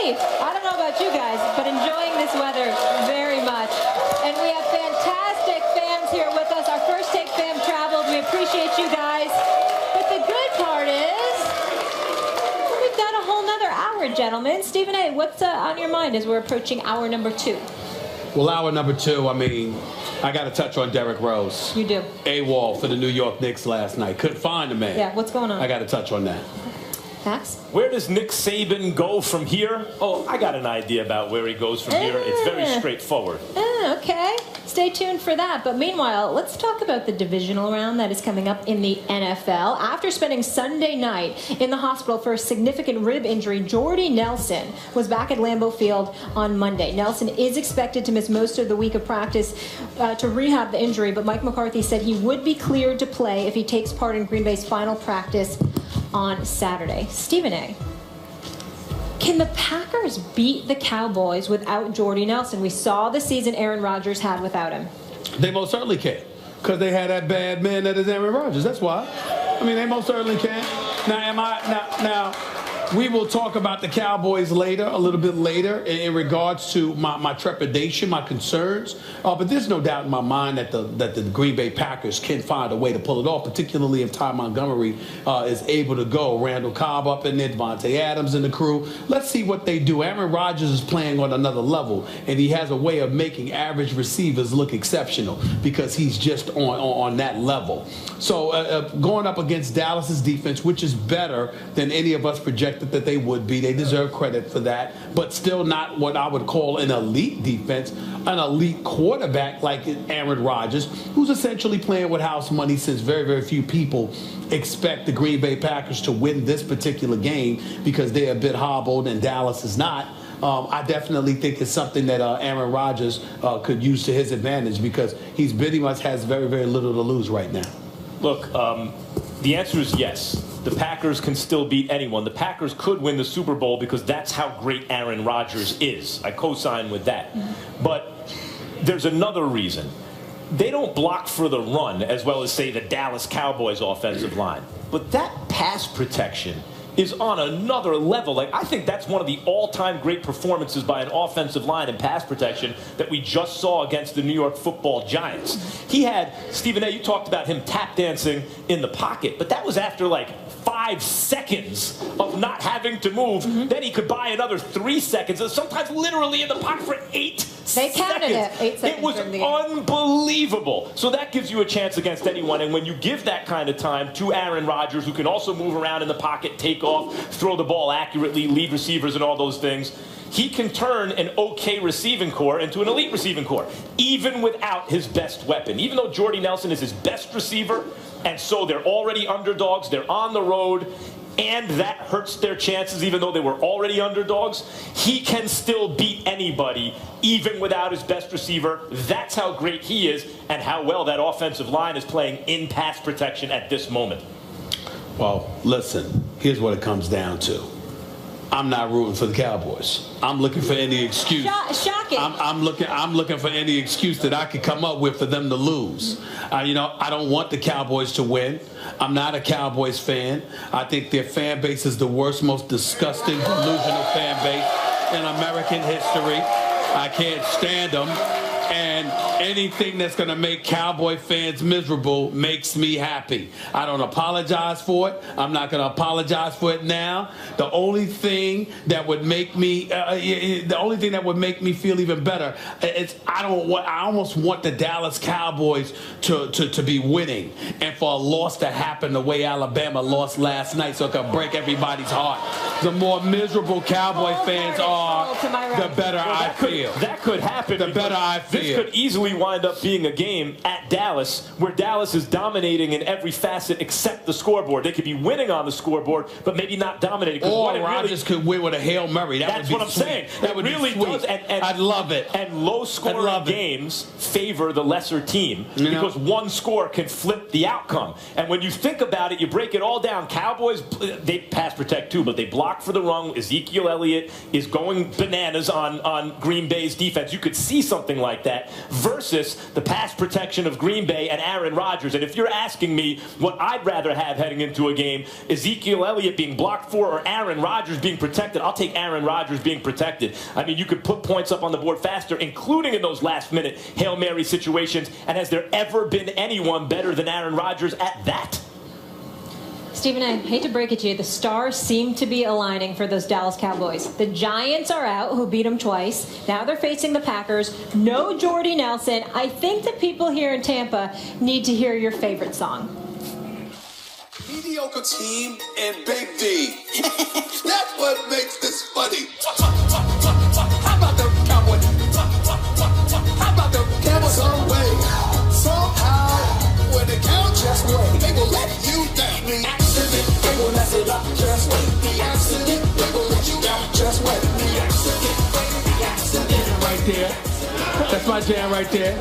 me. I don't know about you guys, but enjoying this weather very much. And we have fantastic fans here with us. Our First Take fam traveled. We appreciate you guys. But the good part is we've got a whole nother hour, gentlemen. Stephen A., what's on your mind as we're approaching hour number 2? Well, hour number 2, I mean, I got to touch on Derrick Rose. You do. AWOL for the New York Knicks last night. Couldn't find the man. Yeah, what's going on? I got to touch on that. Max? Where does Nick Saban go from here? Oh, I got an idea about where he goes from here. It's very straightforward. Okay. Stay tuned for that. But meanwhile, let's talk about the divisional round that is coming up in the NFL. After spending Sunday night in the hospital for a significant rib injury, Jordy Nelson was back at Lambeau Field on Monday. Nelson is expected to miss most of the week of practice to rehab the injury, but Mike McCarthy said he would be cleared to play if he takes part in Green Bay's final practice on Saturday. Stephen A., can the Packers beat the Cowboys without Jordy Nelson? We saw the season Aaron Rodgers had without him. They most certainly can, because they had that bad man that is Aaron Rodgers. That's why. I mean, they most certainly can. Now, we will talk about the Cowboys later, a little bit later, in regards to my trepidation, my concerns. But there's no doubt in my mind that the Green Bay Packers can find a way to pull it off, particularly if Ty Montgomery is able to go. Randall Cobb up in there, Devontae Adams and the crew. Let's see what they do. Aaron Rodgers is playing on another level, and he has a way of making average receivers look exceptional because he's just on that level. So going up against Dallas's defense, which is better than any of us projected that they would be. They deserve credit for that, but still not what I would call an elite defense, an elite quarterback like Aaron Rodgers, who's essentially playing with house money, since very, very few people expect the Green Bay Packers to win this particular game because they're a bit hobbled and Dallas is not. I definitely think it's something that Aaron Rodgers could use to his advantage because he pretty much has very, very little to lose right now. Look, the answer is yes. The Packers can still beat anyone. The Packers could win the Super Bowl because that's how great Aaron Rodgers is. I co-sign with that. But there's another reason. They don't block for the run as well as, say, the Dallas Cowboys offensive line. But that pass protection is on another level. Like, I think that's one of the all-time great performances by an offensive line in pass protection that we just saw against the New York Football Giants. He had, Stephen A., you talked about him tap dancing in the pocket, but that was after like 5 seconds of not having to move. Then he could buy another 3 seconds, and sometimes literally in the pocket for 8 seconds. They counted it, 8 seconds. It was unbelievable. So that gives you a chance against anyone, and when you give that kind of time to Aaron Rodgers, who can also move around in the pocket, take off, throw the ball accurately, lead receivers and all those things, he can turn an okay receiving core into an elite receiving core, even without his best weapon. Even though Jordy Nelson is his best receiver, and so they're already underdogs, they're on the road, and that hurts their chances even though they were already underdogs, he can still beat anybody even without his best receiver. That's how great he is and how well that offensive line is playing in pass protection at this moment. Well, listen, here's what it comes down to. I'm not rooting for the Cowboys. I'm looking for any excuse. Shocking. I'm looking for any excuse that I could come up with for them to lose. I don't want the Cowboys to win. I'm not a Cowboys fan. I think their fan base is the worst, most disgusting, delusional fan base in American history. I can't stand them. And anything that's going to make Cowboy fans miserable makes me happy. I don't apologize for it. I'm not going to apologize for it now. The only thing that would make me, feel even better is I almost want the Dallas Cowboys to be winning and for a loss to happen the way Alabama lost last night, so it can break everybody's heart. The more miserable Cowboy fans are, the better I feel. That could happen. The better I feel. This could easily wind up being a game at Dallas where Dallas is dominating in every facet except the scoreboard. They could be winning on the scoreboard, but maybe not dominating. Or Rodgers could win with a Hail Murray. That's what I'm saying. That would really be sweet. I'd love it. And low-scoring games favor the lesser team because one score can flip the outcome. And when you think about it, you break it all down. Cowboys, they pass protect too, but they block for the run. Ezekiel Elliott is going bananas on Green Bay's defense. You could see something like that versus the pass protection of Green Bay and Aaron Rodgers. And if you're asking me what I'd rather have heading into a game, Ezekiel Elliott being blocked for or Aaron Rodgers being protected, I'll take Aaron Rodgers being protected. I mean, you could put points up on the board faster, including in those last-minute Hail Mary situations. And has there ever been anyone better than Aaron Rodgers at that? Stephen, I hate to break it to you, the stars seem to be aligning for those Dallas Cowboys. The Giants are out, who beat them twice. Now they're facing the Packers. No Jordy Nelson. I think the people here in Tampa need to hear your favorite song. Mediocre team and Big D. That's what makes this funny. How about the Cowboys? How about the Cowboys? Some way, somehow, when the count just wait, they will let you down. The accident, they will mess it up. Just wait. The accident, they will let you down. Just wait. The accident, right there. That's my jam right there.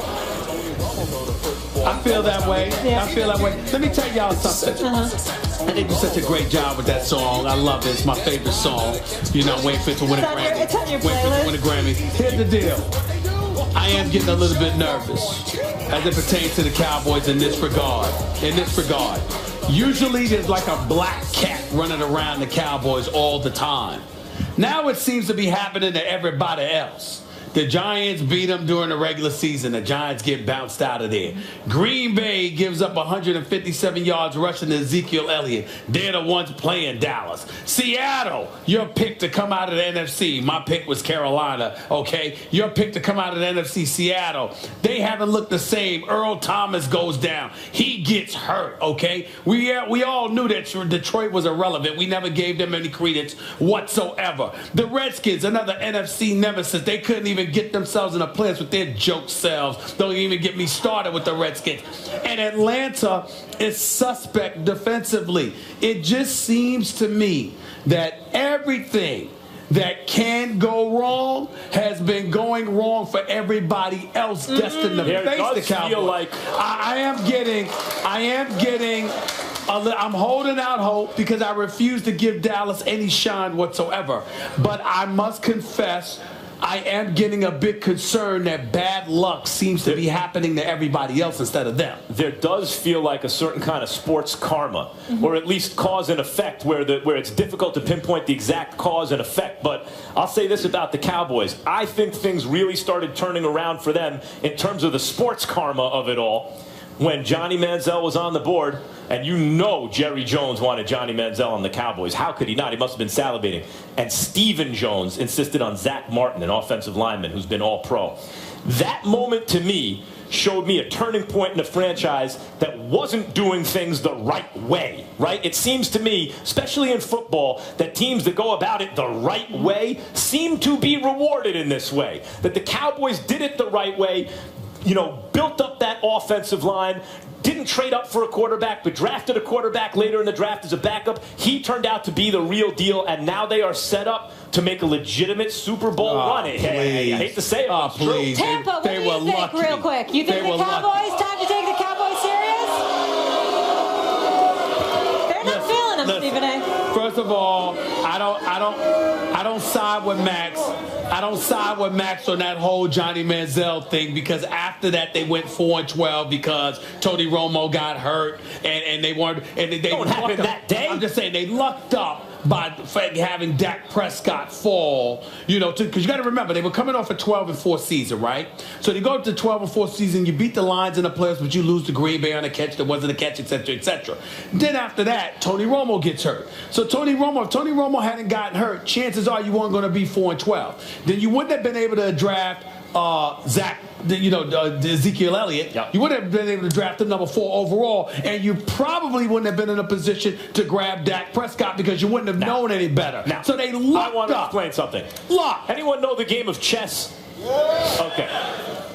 I feel that way. Yeah. I feel that way. Let me tell y'all something. I think you do such a great job with that song. I love it. It's my favorite song. You know, waiting for it to win a Grammy. It's on your Waiting for it to playlist. win a Grammy. Here's the deal. I am getting a little bit nervous as it pertains to the Cowboys in this regard. Usually there's like a black cat running around the Cowboys all the time. Now it seems to be happening to everybody else. The Giants beat them during the regular season. The Giants get bounced out of there. Green Bay gives up 157 yards rushing to Ezekiel Elliott. They're the ones playing Dallas. Seattle, your pick to come out of the NFC. My pick was Carolina, okay? Your pick to come out of the NFC, Seattle. They haven't looked the same. Earl Thomas goes down. He gets hurt, okay? We all knew that Detroit was irrelevant. We never gave them any credence whatsoever. The Redskins, another NFC nemesis. They couldn't even get themselves in a place with their joke selves. Don't even get me started with the Redskins. And Atlanta is suspect defensively. It just seems to me that everything that can go wrong has been going wrong for everybody else destined to face the Cowboys. I'm holding out hope because I refuse to give Dallas any shine whatsoever. But I must confess, I am getting a bit concerned that bad luck seems to be happening to everybody else instead of them. There does feel like a certain kind of sports karma, or at least cause and effect, where it's difficult to pinpoint the exact cause and effect. But I'll say this about the Cowboys. I think things really started turning around for them in terms of the sports karma of it all when Johnny Manziel was on the board. And you know Jerry Jones wanted Johnny Manziel on the Cowboys. How could he not? He must have been salivating. And Stephen Jones insisted on Zach Martin, an offensive lineman who's been all-pro. That moment, to me, showed me a turning point in a franchise that wasn't doing things the right way, right? It seems to me, especially in football, that teams that go about it the right way seem to be rewarded in this way. That the Cowboys did it the right way, you know, built up that offensive line, didn't trade up for a quarterback, but drafted a quarterback later in the draft as a backup. He turned out to be the real deal, and now they are set up to make a legitimate Super Bowl run. I hate to say it, but it's true. Tampa, what do you think, real quick? You think the Cowboys, time to take the Cowboys serious? They're not feeling them, Stephen A. First of all, I don't side with Max. I don't side with Max on that whole Johnny Manziel thing, because after that they went 4-12 because Tony Romo got hurt and they weren't. And they don't happen that day. I'm just saying they lucked up by having Dak Prescott fall, you know, because you got to remember, they were coming off a 12-4 season, right? So you go up to 12-4 season, you beat the Lions in the playoffs, but you lose to Green Bay on a catch that wasn't a catch, etc., etc. Then after that, Tony Romo gets hurt. So if Tony Romo hadn't gotten hurt, chances are you weren't going to be 4-12. Then you wouldn't have been able to draft Ezekiel Elliott. Yep. You wouldn't have been able to draft him number 4 overall, and you probably wouldn't have been in a position to grab Dak Prescott because you wouldn't have known any better. Now, so they lucked I want to up. explain something. Luck. Anyone know the game of chess? Okay.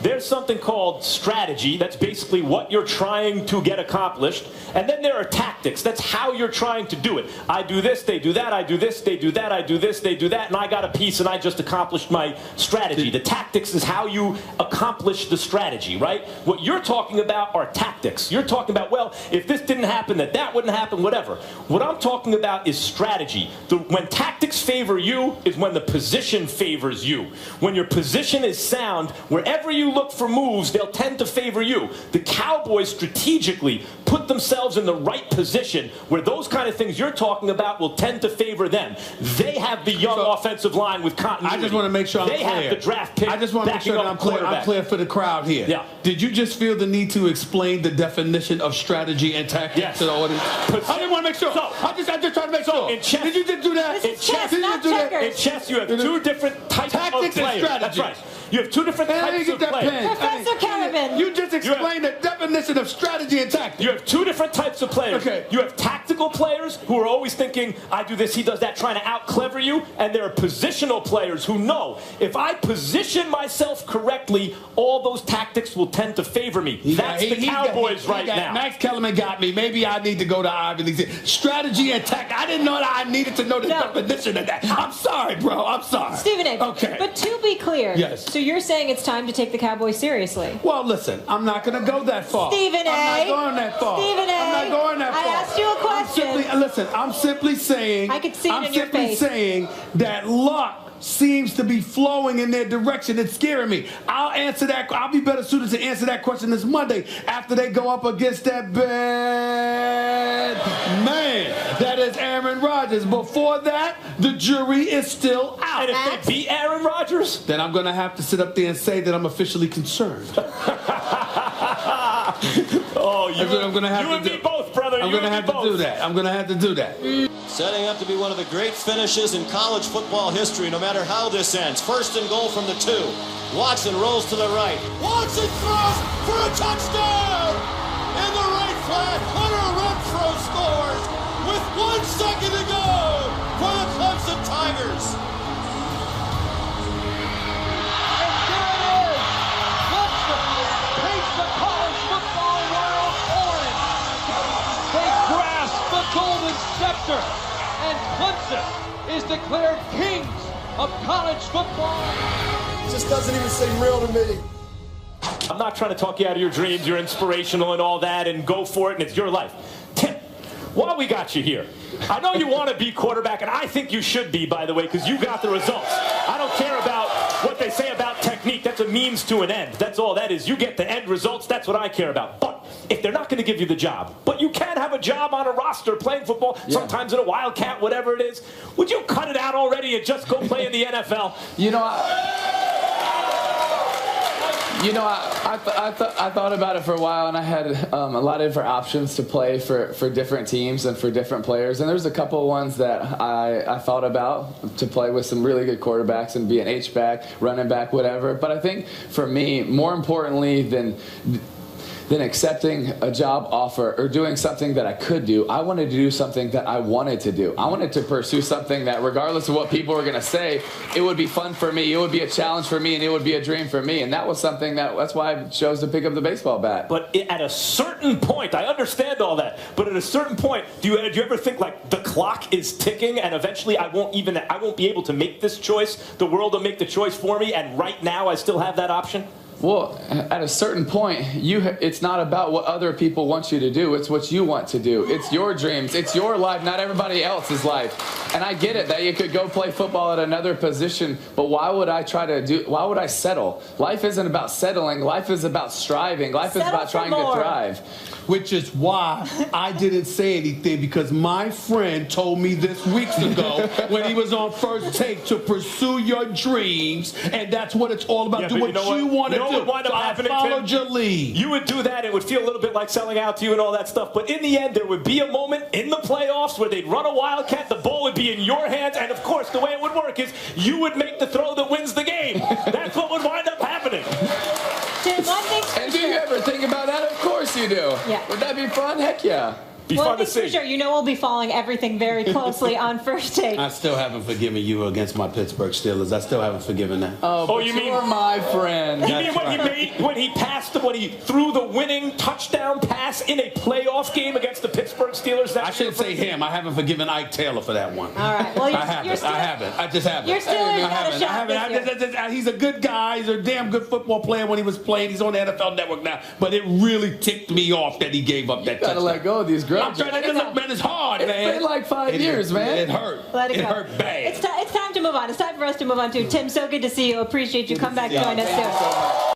There's something called strategy. That's basically what you're trying to get accomplished. And then there are tactics. That's how you're trying to do it. I do this, they do that, I do this, they do that, I do this, they do that, and I got a piece and I just accomplished my strategy. The tactics is how you accomplish the strategy, right? What you're talking about are tactics. You're talking about, well, if this didn't happen, that wouldn't happen, whatever. What I'm talking about is strategy. When tactics favor you is when the position favors you. When your position is sound, wherever you look for moves, they'll tend to favor you. The Cowboys strategically put themselves in the right position where those kind of things you're talking about will tend to favor them. They have the young offensive line with continuity. I just want to make sure I'm clear. They have the draft pick. I just want to make sure that I'm clear for the crowd here. Yeah. Did you just feel the need to explain the definition of strategy and tactics to the audience? I just want to make sure. I just trying to make sure. In chess, did you just do that? This is chess, not checkers. In chess, you have two different types of players. And strategy. That's right. You have two different types of players. Professor Caravan. You just explained the definition of strategy and tactics. You have two different types of players. Okay. You have tactical players who are always thinking, I do this, he does that, trying to out-clever you. And there are positional players who know, if I position myself correctly, all those tactics will tend to favor me. That's the Cowboys right now. Max Kellerman got me. Maybe I need to go to Ivy League. Strategy and tactics. I didn't know that I needed to know the definition of that. I'm sorry, bro. I'm sorry. Stephen A. Okay. But to be clear, yes. So you're saying it's time to take the Cowboys seriously? Well, listen, I'm not going to go that far. Stephen A. I'm not going that far. Stephen A. I'm not going that far. I asked you a question. I'm simply saying. I could see it in your face. I'm simply saying that luck seems to be flowing in their direction. It's scaring me. I'll answer that. I'll be better suited to answer that question this Monday after they go up against that bad man that is Aaron Rodgers. Before that, the jury is still out. And if they beat Aaron Rodgers, then I'm going to have to sit up there and say that I'm officially concerned. Oh, you and me both, brother. I'm going to have to do that. I'm going to have to do that. Setting up to be one of the great finishes in college football history, no matter how this ends. First and goal from the 2. Watson rolls to the right. Watson throws for a touchdown! In the right flat, Hunter Renfrow scores with 1 second to go for the Clemson Tigers. And there it is! Clemson paints the college football world orange. They grasp the golden scepter, and Clemson is declared kings of college football. It just doesn't even seem real to me. I'm not trying to talk you out of your dreams. You're inspirational and all that, and go for it, and it's your life. Tim, while we got you here, I know you want to be quarterback, and I think you should be, by the way, because you got the results. I don't care about what they say about technique. That's a means to an end. That's all that is. You get the end results. That's what I care about. But if they're not going to give you the job, but you can have a job on a roster playing football, sometimes in a Wildcat, whatever it is, would you cut it out already and just go play in the NFL? I thought about it for a while, and I had a lot of different options to play for different teams and for different players. And there's a couple of ones that I thought about to play with some really good quarterbacks and be an H-back, running back, whatever. But I think for me, more importantly than accepting a job offer or doing something that I could do, I wanted to do something that I wanted to do. I wanted to pursue something that, regardless of what people were going to say, it would be fun for me, it would be a challenge for me, and it would be a dream for me. And that was something that's why I chose to pick up the baseball bat. But at a certain point, I understand all that, but at a certain point, do you ever think, like, the clock is ticking and eventually I won't be able to make this choice? The world will make the choice for me, and right now I still have that option? Well, at a certain point, it's not about what other people want you to do. It's what you want to do. It's your dreams. It's your life, not everybody else's life. And I get it that you could go play football at another position, but why would I settle? Life isn't about settling. Life is about striving. Life is about trying to thrive. Which is why I didn't say anything, because my friend told me this weeks ago when he was on First Take to pursue your dreams, and that's what it's all about. Do what you want to do. What would wind up happening, I followed your lead. You would do that. It would feel a little bit like selling out to you and all that stuff. But in the end, there would be a moment in the playoffs where they'd run a Wildcat. The ball would be in your hands. And, of course, the way it would work is you would make the throw that wins the game. That's what would wind up happening. Tim, one thing's And do you ever think about that? Of course you do. Yeah. Would that be fun? Heck yeah. One thing's for sure, you know we'll be following everything very closely on First Take. I still haven't forgiven you against my Pittsburgh Steelers. I still haven't forgiven that. Oh, you mean you're my friend? You mean when he threw the winning touchdown pass in a playoff game against the Pittsburgh Steelers? I shouldn't say him. I haven't forgiven Ike Taylor for that one. All right. Well, I haven't. I just haven't. You're still in a shot. He's a good guy. He's a damn good football player when he was playing. He's on the NFL Network now. But it really ticked me off that he gave up that touchdown. Gotta let go of these grudges. I'm trying to look, man. It's hard, man. It's been like 5 years, man. It hurt. Let it go. Hurt bad. It's time to move on. It's time for us to move on to Tim. So good to see you. Appreciate you. Come back, join us soon.